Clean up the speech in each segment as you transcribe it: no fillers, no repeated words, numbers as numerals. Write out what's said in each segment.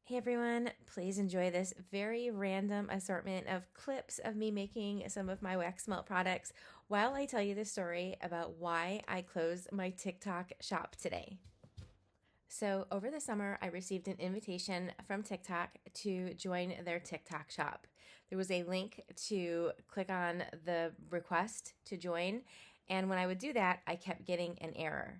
Hey everyone, please enjoy this very random assortment of clips of me making some of my wax melt products while I tell you the story about why I closed my TikTok shop today. So, over the summer, I received an invitation from TikTok to join their TikTok shop. There was a link to click on the request to join, and when I would do that, I kept getting an error.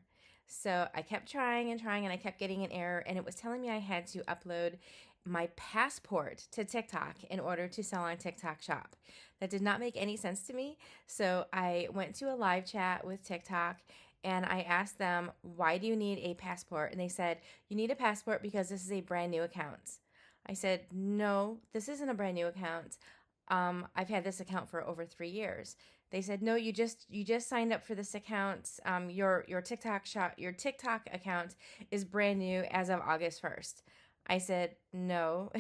So, I kept trying and trying, and I kept getting an error, and it was telling me I had to upload my passport to TikTok in order to sell on TikTok shop. That did not make any sense to me. So, I went to a live chat with TikTok and I asked them, why do you need a passport? And they said, you need a passport because this is a brand new account. I said, no, this isn't a brand new account. I've had this account for over 3 years. They said, no, you just signed up for this account. Your TikTok account is brand new as of August 1st. I said, no,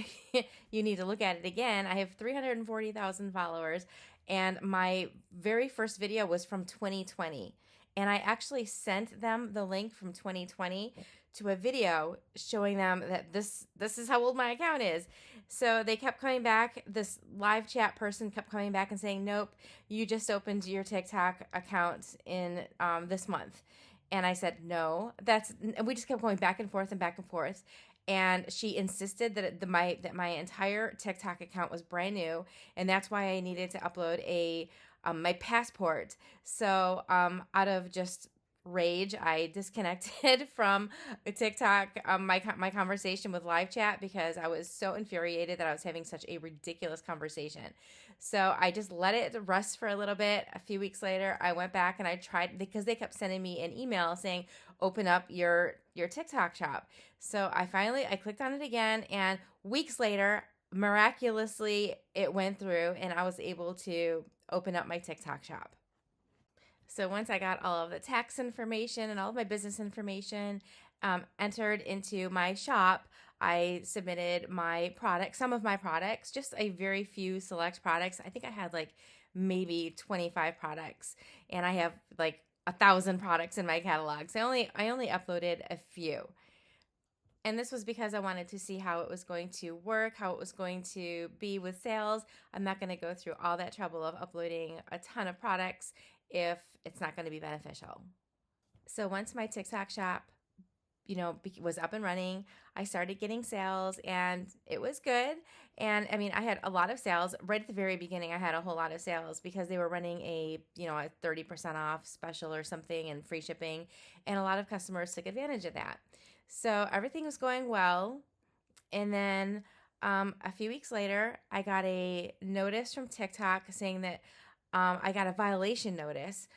you need to look at it again. I have 340,000 followers, and my very first video was from 2020. And I actually sent them the link from 2020 to a video showing them that this is how old my account is. So they kept coming back. This live chat person kept coming back and saying, "Nope, you just opened your TikTok account in this month." And I said, "No, that's." And we just kept going back and forth and back and forth. And she insisted that my entire TikTok account was brand new, and that's why I needed to upload my passport. So out of just rage, I disconnected from TikTok, my conversation with live chat, because I was so infuriated that I was having such a ridiculous conversation. So I just let it rest for a little bit. A few weeks later, I went back and I tried, because they kept sending me an email saying, open up your TikTok shop. So I clicked on it again, and weeks later, miraculously, it went through and I was able to open up my TikTok shop. So once I got all of the tax information and all of my business information entered into my shop, I submitted some of my products, just a very few select products. I think I had like maybe 25 products, and I have like 1,000 products in my catalog. So I only uploaded a few. And this was because I wanted to see how it was going to work, how it was going to be with sales. I'm not going to go through all that trouble of uploading a ton of products if it's not going to be beneficial. So once my TikTok shop, was up and running, I started getting sales, and it was good. And I mean, I had a lot of sales right at the very beginning. I had a whole lot of sales because they were running a 30% off special or something and free shipping. And a lot of customers took advantage of that. So everything was going well. And then a few weeks later, I got a notice from TikTok saying that I got a violation notice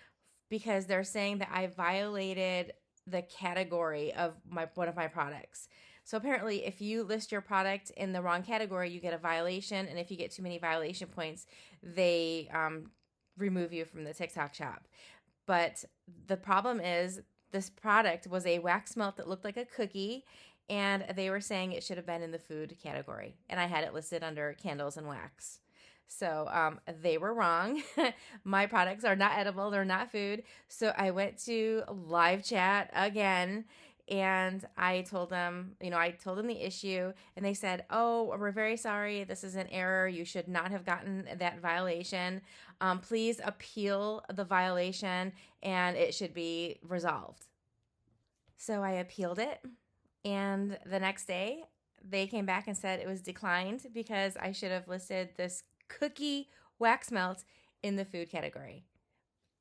because they're saying that I violated the category of one of my products. So apparently, if you list your product in the wrong category, you get a violation, and if you get too many violation points, they remove you from the TikTok shop. But the problem is, this product was a wax melt that looked like a cookie, and they were saying it should have been in the food category, and I had it listed under candles and wax. So they were wrong. My products are not edible, they're not food. So I went to live chat again, and I told them the issue, and they said, "Oh, we're very sorry. This is an error. You should not have gotten that violation. Please appeal the violation, and it should be resolved." So I appealed it, and the next day they came back and said it was declined because I should have listed this cookie wax melt in the food category.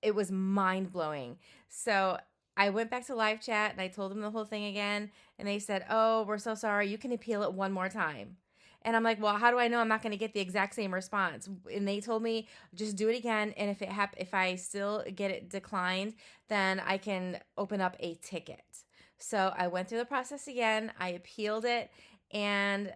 It was mind blowing. So I went back to live chat and I told them the whole thing again, and they said, "Oh, we're so sorry. You can appeal it one more time." And I'm like, "Well, how do I know I'm not going to get the exact same response?" And they told me, "Just do it again, and if I still get it declined, then I can open up a ticket." So I went through the process again. I appealed it, and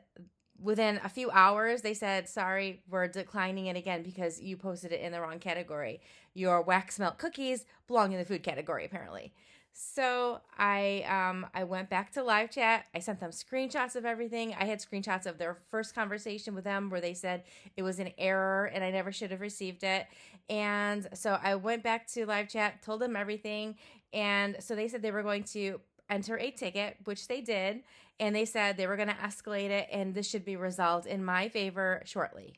within a few hours, they said, "Sorry, we're declining it again because you posted it in the wrong category. Your wax melt cookies belong in the food category, apparently." So I went back to live chat. I sent them screenshots of everything. I had screenshots of their first conversation with them where they said it was an error and I never should have received it. And so I went back to live chat, told them everything, and so they said they were going to enter a ticket, which they did, and they said they were going to escalate it and this should be resolved in my favor shortly.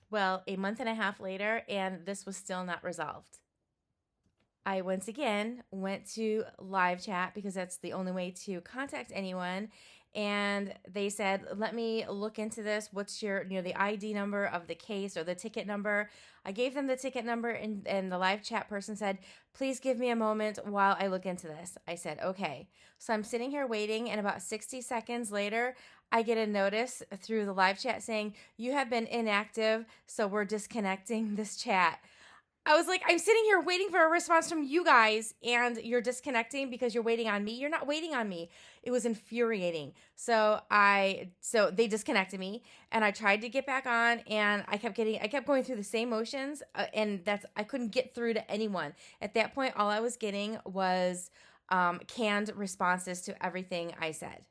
Well, a month and a half later, and this was still not resolved. I once again went to live chat because that's the only way to contact anyone. And they said, let me look into this. What's your, the ID number of the case or the ticket number? I gave them the ticket number, and the live chat person said, please give me a moment while I look into this. I said, okay. So I'm sitting here waiting, and about 60 seconds later, I get a notice through the live chat saying, you have been inactive, so we're disconnecting this chat. I was like, I'm sitting here waiting for a response from you guys, and you're disconnecting because you're waiting on me. You're not waiting on me. It was infuriating. So they disconnected me, and I tried to get back on, and I kept going through the same motions, and I couldn't get through to anyone. At that point, all I was getting was canned responses to everything I said.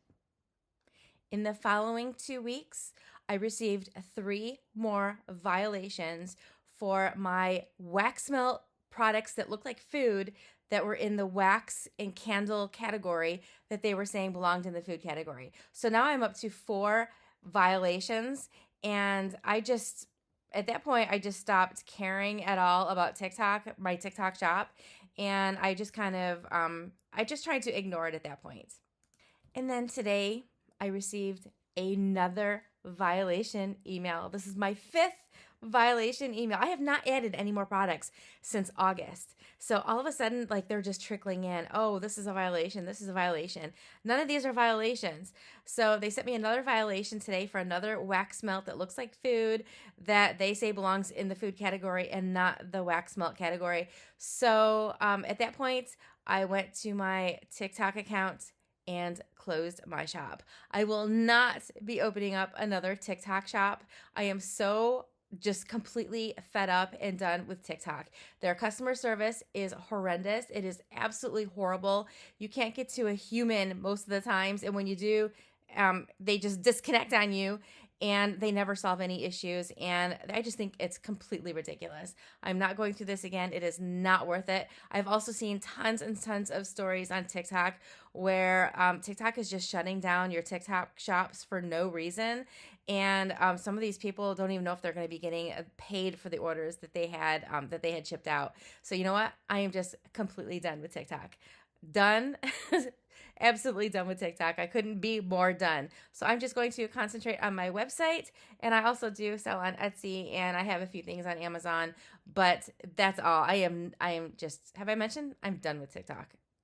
In the following 2 weeks, I received 3 more violations for my wax melt products that look like food that were in the wax and candle category that they were saying belonged in the food category. So now I'm up to 4 violations, and at that point, I just stopped caring at all about TikTok, my TikTok shop, and I just I just tried to ignore it at that point. And then today, I received another violation email. This is my 5th violation email. I have not added any more products since August. So all of a sudden, like, they're just trickling in. Oh, this is a violation. This is a violation. None of these are violations. So they sent me another violation today for another wax melt that looks like food that they say belongs in the food category and not the wax melt category. So at that point, I went to my TikTok account and closed my shop. I will not be opening up another TikTok shop. I am so just completely fed up and done with TikTok. Their customer service is horrendous. It is absolutely horrible. You can't get to a human most of the times, and when you do, they just disconnect on you, and they never solve any issues. And I just think it's completely ridiculous. I'm not going through this again. It is not worth it. I've also seen tons and tons of stories on TikTok where TikTok is just shutting down your TikTok shops for no reason. And some of these people don't even know if they're going to be getting paid for the orders that they had shipped out. So you know what? I am just completely done with TikTok. Done. Absolutely done with TikTok. I couldn't be more done. So I'm just going to concentrate on my website, and I also do sell on Etsy, and I have a few things on Amazon, but that's all. I am just, have I mentioned I'm done with TikTok?